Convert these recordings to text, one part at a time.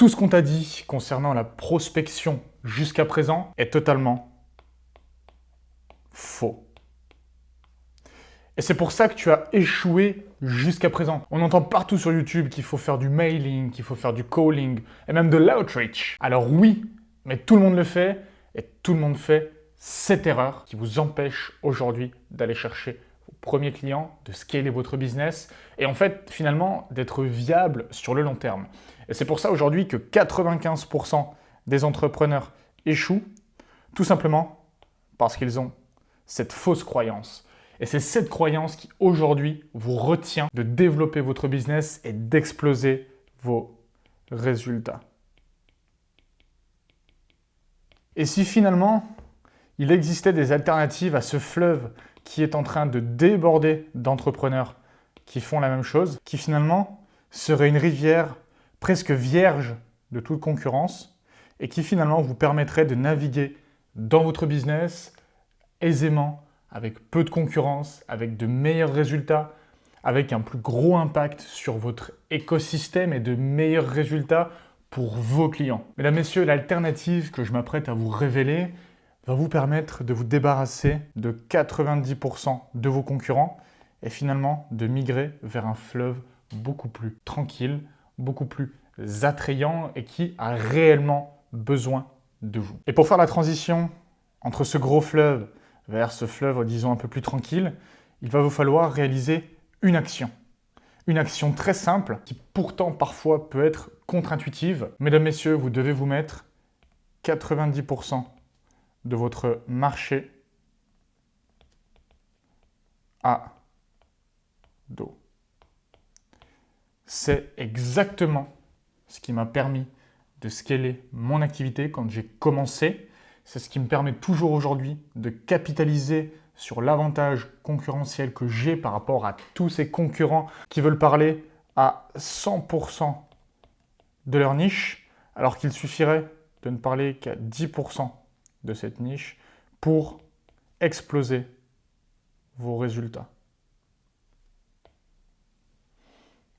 tout ce qu'on t'a dit concernant la prospection jusqu'à présent est totalement faux. Et c'est pour ça que tu as échoué jusqu'à présent. On entend partout sur YouTube qu'il faut faire du mailing, qu'il faut faire du calling et même de l'outreach. Alors oui, mais tout le monde le fait et tout le monde fait cette erreur qui vous empêche aujourd'hui d'aller chercher vos premiers clients, de scaler votre business et en fait finalement d'être viable sur le long terme. Et c'est pour ça aujourd'hui que 95% des entrepreneurs échouent, tout simplement parce qu'ils ont cette fausse croyance. Et c'est cette croyance qui aujourd'hui vous retient de développer votre business et d'exploser vos résultats. Et si finalement, il existait des alternatives à ce fleuve qui est en train de déborder d'entrepreneurs qui font la même chose, qui finalement serait une rivière presque vierge de toute concurrence et qui finalement vous permettrait de naviguer dans votre business aisément, avec peu de concurrence, avec de meilleurs résultats, avec un plus gros impact sur votre écosystème et de meilleurs résultats pour vos clients. Mesdames, Messieurs, l'alternative que je m'apprête à vous révéler va vous permettre de vous débarrasser de 90% de vos concurrents et finalement de migrer vers un fleuve beaucoup plus tranquille, beaucoup plus attrayant et qui a réellement besoin de vous. Et pour faire la transition entre ce gros fleuve vers ce fleuve, disons, un peu plus tranquille, il va vous falloir réaliser une action. Une action très simple qui pourtant parfois peut être contre-intuitive. Mesdames, Messieurs, vous devez vous mettre 90% de votre marché à dos. C'est exactement ce qui m'a permis de scaler mon activité quand j'ai commencé. C'est ce qui me permet toujours aujourd'hui de capitaliser sur l'avantage concurrentiel que j'ai par rapport à tous ces concurrents qui veulent parler à 100% de leur niche, alors qu'il suffirait de ne parler qu'à 10% de cette niche pour exploser vos résultats.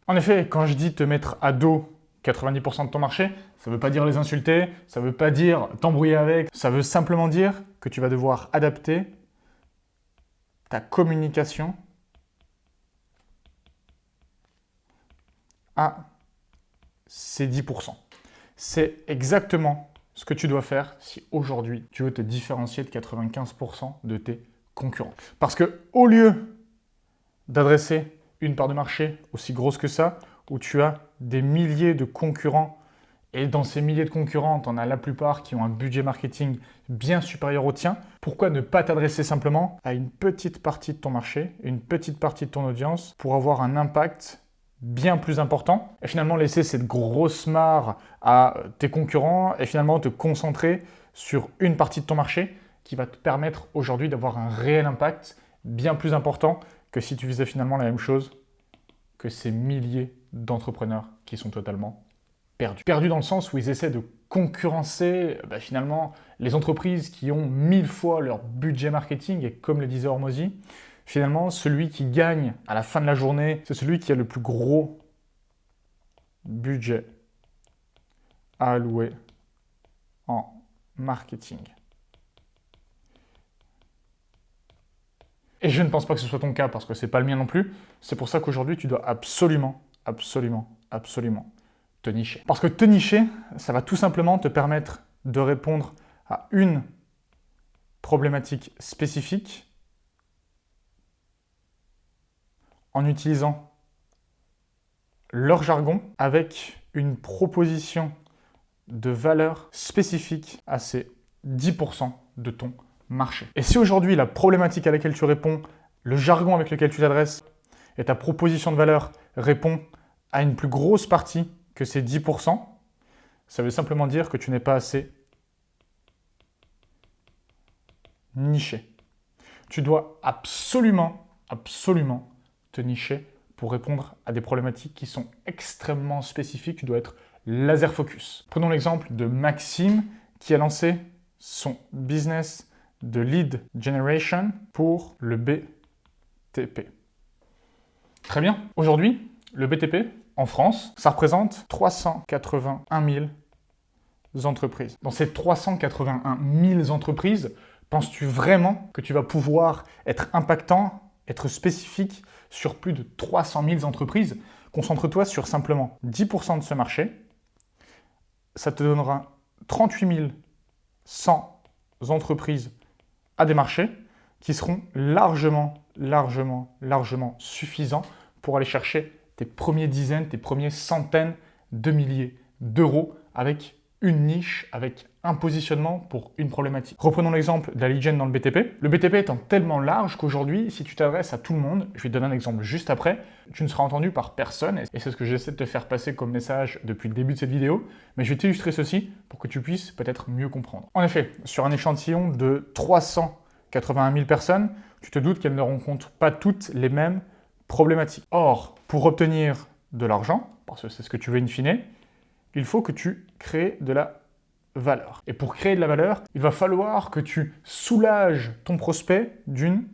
En effet, quand je dis te mettre à dos 90% de ton marché, ça ne veut pas dire les insulter, ça ne veut pas dire t'embrouiller avec, ça veut simplement dire que tu vas devoir adapter ta communication à ces 10%. C'est exactement ce que tu dois faire si aujourd'hui tu veux te différencier de 95% de tes concurrents. Parce que au lieu d'adresser une part de marché aussi grosse que ça, où tu as des milliers de concurrents, et dans ces milliers de concurrents, tu en as la plupart qui ont un budget marketing bien supérieur au tien, pourquoi ne pas t'adresser simplement à une petite partie de ton marché, une petite partie de ton audience, pour avoir un impact bien plus important, et finalement laisser cette grosse mare à tes concurrents, et finalement te concentrer sur une partie de ton marché qui va te permettre aujourd'hui d'avoir un réel impact bien plus important que si tu faisais finalement la même chose que ces milliers d'entrepreneurs qui sont totalement perdus. Perdus dans le sens où ils essaient de concurrencer finalement les entreprises qui ont 1000 fois leur budget marketing et comme le disait Hormozy, finalement celui qui gagne à la fin de la journée, c'est celui qui a le plus gros budget à allouer en marketing. Et je ne pense pas que ce soit ton cas parce que ce n'est pas le mien non plus. C'est pour ça qu'aujourd'hui, tu dois absolument te nicher. Parce que te nicher, ça va tout simplement te permettre de répondre à une problématique spécifique en utilisant leur jargon avec une proposition de valeur spécifique à ces 10% de ton marché. Et si aujourd'hui la problématique à laquelle tu réponds, le jargon avec lequel tu t'adresses et ta proposition de valeur répond à une plus grosse partie que ces 10%, ça veut simplement dire que tu n'es pas assez niché. Tu dois absolument te nicher pour répondre à des problématiques qui sont extrêmement spécifiques. Tu dois être laser focus. Prenons l'exemple de Maxime qui a lancé son business de lead generation pour le BTP. Très bien. Aujourd'hui, le BTP, En France, ça représente 381 000 entreprises. Dans ces 381 000 entreprises, penses-tu vraiment que tu vas pouvoir être impactant, être spécifique sur plus de 300 000 entreprises? Concentre-toi sur simplement 10% de ce marché. Ça te donnera 38 100 entreprises à des marchés qui seront largement suffisants pour aller chercher tes premières dizaines, tes premières centaines de milliers d'euros avec une niche, avec un positionnement pour une problématique. Reprenons l'exemple de la lead gen dans le BTP. Le BTP étant tellement large qu'aujourd'hui, si tu t'adresses à tout le monde, je vais te donner un exemple juste après, tu ne seras entendu par personne, et c'est ce que j'essaie de te faire passer comme message depuis le début de cette vidéo, mais je vais t'illustrer ceci pour que tu puisses peut-être mieux comprendre. En effet, sur un échantillon de 381 000 personnes, tu te doutes qu'elles ne rencontrent pas toutes les mêmes problématiques. Or, pour obtenir de l'argent, parce que c'est ce que tu veux in fine, il faut que tu crées de la valeur. Et pour créer de la valeur, il va falloir que tu soulages ton prospect d'une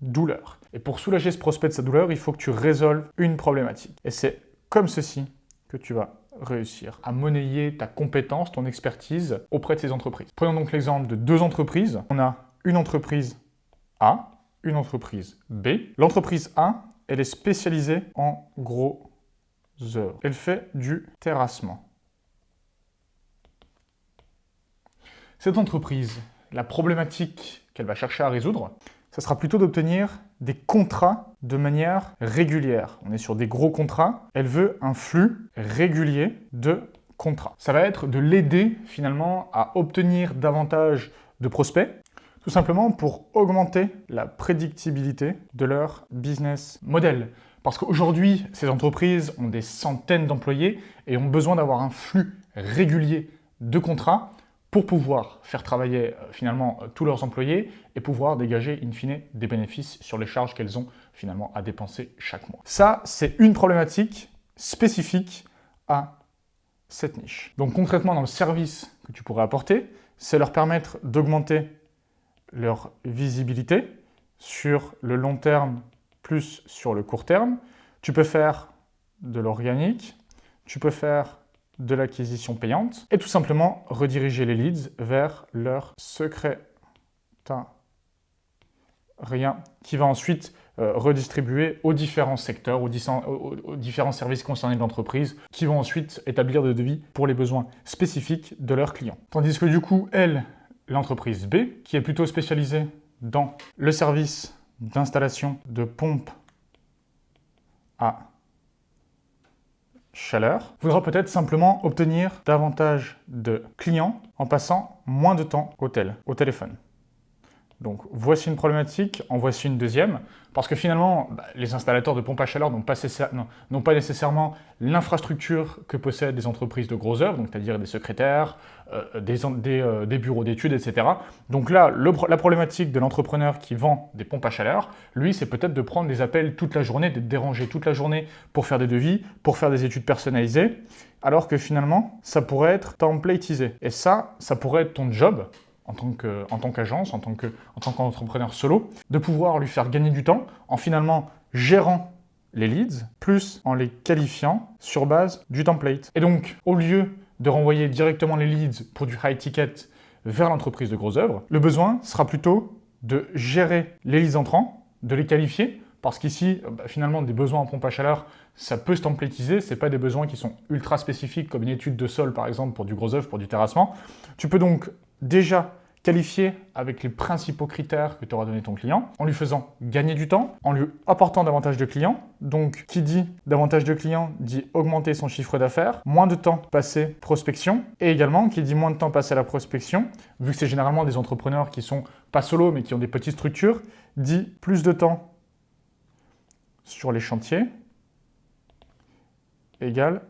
douleur. Et pour soulager ce prospect de sa douleur, il faut que tu résolves une problématique. Et c'est comme ceci que tu vas réussir à monnayer ta compétence, ton expertise auprès de ces entreprises. Prenons donc l'exemple de deux entreprises. On a une entreprise A, une entreprise B. L'entreprise A, elle est spécialisée en gros œuvres. Elle fait du terrassement. Cette entreprise, la problématique qu'elle va chercher à résoudre, ça sera plutôt d'obtenir des contrats de manière régulière. On est sur des gros contrats. Elle veut un flux régulier de contrats. Ça va être de l'aider finalement à obtenir davantage de prospects, tout simplement pour augmenter la prédictibilité de leur business model. Parce qu'aujourd'hui, ces entreprises ont des centaines d'employés et ont besoin d'avoir un flux régulier de contrats pour pouvoir faire travailler finalement tous leurs employés et pouvoir dégager in fine des bénéfices sur les charges qu'elles ont finalement à dépenser chaque mois. Ça, c'est une problématique spécifique à cette niche. Donc concrètement, dans le service que tu pourrais apporter, c'est leur permettre d'augmenter leur visibilité sur le long terme plus sur le court terme. Tu peux faire de l'organique, tu peux faire de l'acquisition payante et tout simplement rediriger les leads vers leur secrétariat qui va ensuite redistribuer aux différents secteurs, aux différents services concernés de l'entreprise qui vont ensuite établir des devis pour les besoins spécifiques de leurs clients. Tandis que du coup, l'entreprise B, qui est plutôt spécialisée dans le service d'installation de pompes à chaleur, voudra peut-être simplement obtenir davantage de clients en passant moins de temps au téléphone. Donc voici une problématique, en voici une deuxième, parce que finalement, les installateurs de pompes à chaleur n'ont pas nécessairement l'infrastructure que possèdent des entreprises de gros œuvres, donc c'est-à-dire des secrétaires, des bureaux d'études, etc. Donc là, la problématique de l'entrepreneur qui vend des pompes à chaleur, lui, c'est peut-être de prendre des appels toute la journée, d'être dérangé toute la journée pour faire des devis, pour faire des études personnalisées, alors que finalement, ça pourrait être templatisé. Et ça pourrait être ton job, en tant qu'agence, en tant qu'entrepreneur solo, de pouvoir lui faire gagner du temps en finalement gérant les leads, plus en les qualifiant sur base du template. Et donc, au lieu de renvoyer directement les leads pour du high ticket vers l'entreprise de gros œuvres, le besoin sera plutôt de gérer les leads entrants, de les qualifier, parce qu'ici, finalement, des besoins en pompe à chaleur, ça peut se templatiser, ce n'est pas des besoins qui sont ultra spécifiques, comme une étude de sol, par exemple, pour du gros œuvre, pour du terrassement. Tu peux donc déjà qualifié avec les principaux critères que t'aura donné ton client, en lui faisant gagner du temps, en lui apportant davantage de clients. Donc, qui dit davantage de clients dit augmenter son chiffre d'affaires, moins de temps passé prospection, et également, qui dit moins de temps passé à la prospection, vu que c'est généralement des entrepreneurs qui sont pas solo, mais qui ont des petites structures, dit plus de temps sur les chantiers, égale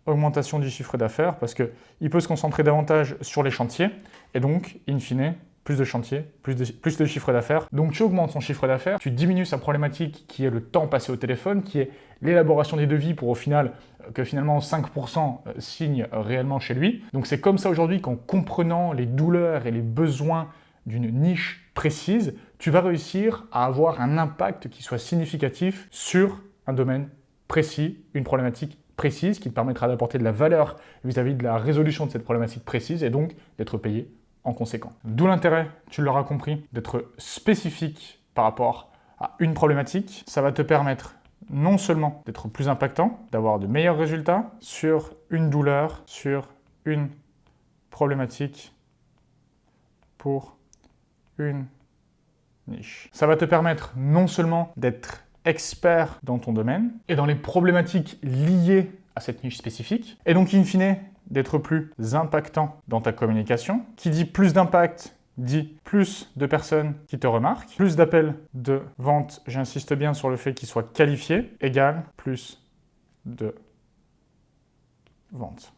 augmentation du chiffre d'affaires, parce qu'il peut se concentrer davantage sur les chantiers, et donc, in fine, plus de chantiers, plus de chiffre d'affaires. Donc tu augmentes son chiffre d'affaires, tu diminues sa problématique qui est le temps passé au téléphone, qui est l'élaboration des devis pour au final que finalement 5% signent réellement chez lui. Donc c'est comme ça aujourd'hui qu'en comprenant les douleurs et les besoins d'une niche précise, tu vas réussir à avoir un impact qui soit significatif sur un domaine précis, une problématique précise qui te permettra d'apporter de la valeur vis-à-vis de la résolution de cette problématique précise et donc d'être payé en conséquent. D'où l'intérêt, tu l'auras compris, d'être spécifique par rapport à une problématique. Ça va te permettre non seulement d'être plus impactant, d'avoir de meilleurs résultats sur une douleur, sur une problématique pour une niche. Ça va te permettre non seulement d'être expert dans ton domaine et dans les problématiques liées à cette niche spécifique, et donc in fine d'être plus impactant dans ta communication. Qui dit plus d'impact dit plus de personnes qui te remarquent, plus d'appels de vente, j'insiste bien sur le fait qu'ils soient qualifiés, égale plus de ventes.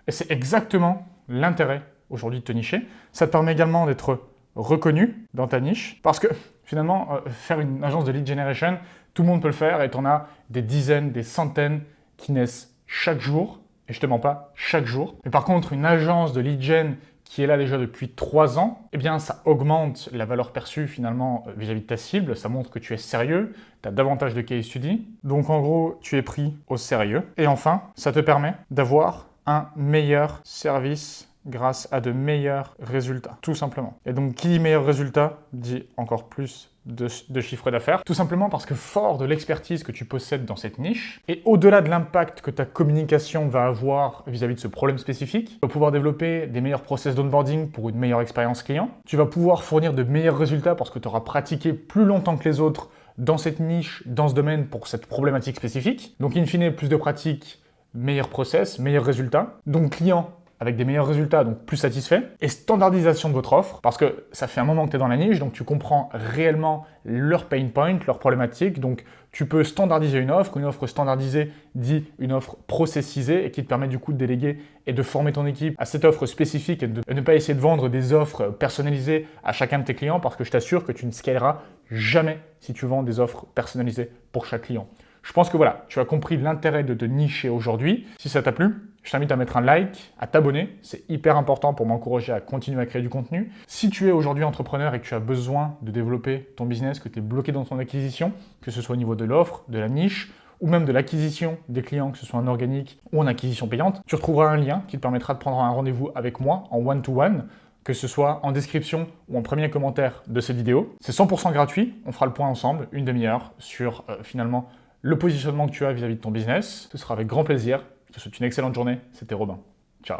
Et c'est exactement l'intérêt aujourd'hui de te nicher. Ça te permet également d'être reconnu dans ta niche, parce que finalement, faire une agence de lead generation, tout le monde peut le faire et tu en as des dizaines, des centaines qui naissent chaque jour, et je te mens pas, chaque jour. Mais par contre, une agence de lead gen qui est là déjà depuis 3 ans, eh bien ça augmente la valeur perçue finalement vis-à-vis de ta cible, ça montre que tu es sérieux, tu as davantage de case study, donc en gros, tu es pris au sérieux. Et enfin, ça te permet d'avoir un meilleur service grâce à de meilleurs résultats, tout simplement. Et donc, qui dit meilleurs résultats, dit encore plus de chiffre d'affaires, tout simplement parce que fort de l'expertise que tu possèdes dans cette niche, et au-delà de l'impact que ta communication va avoir vis-à-vis de ce problème spécifique, tu vas pouvoir développer des meilleurs process d'onboarding pour une meilleure expérience client, tu vas pouvoir fournir de meilleurs résultats parce que tu auras pratiqué plus longtemps que les autres dans cette niche, dans ce domaine, pour cette problématique spécifique. Donc, in fine, plus de pratique, meilleurs process, meilleurs résultats. Donc, client avec des meilleurs résultats, donc plus satisfait, et standardisation de votre offre, parce que ça fait un moment que tu es dans la niche, donc tu comprends réellement leurs pain points, leurs problématiques, donc tu peux standardiser une offre standardisée dit une offre processisée, et qui te permet du coup de déléguer et de former ton équipe à cette offre spécifique, et de ne pas essayer de vendre des offres personnalisées à chacun de tes clients, parce que je t'assure que tu ne scaleras jamais si tu vends des offres personnalisées pour chaque client. Je pense que voilà, tu as compris l'intérêt de te nicher aujourd'hui. Si ça t'a plu, je t'invite à mettre un like, à t'abonner. C'est hyper important pour m'encourager à continuer à créer du contenu. Si tu es aujourd'hui entrepreneur et que tu as besoin de développer ton business, que tu es bloqué dans ton acquisition, que ce soit au niveau de l'offre, de la niche, ou même de l'acquisition des clients, que ce soit en organique ou en acquisition payante, tu retrouveras un lien qui te permettra de prendre un rendez-vous avec moi en one-to-one, que ce soit en description ou en premier commentaire de cette vidéo. C'est 100% gratuit. On fera le point ensemble, une demi-heure, sur finalement le positionnement que tu as vis-à-vis de ton business. Ce sera avec grand plaisir. Je te souhaite une excellente journée. C'était Robin. Ciao.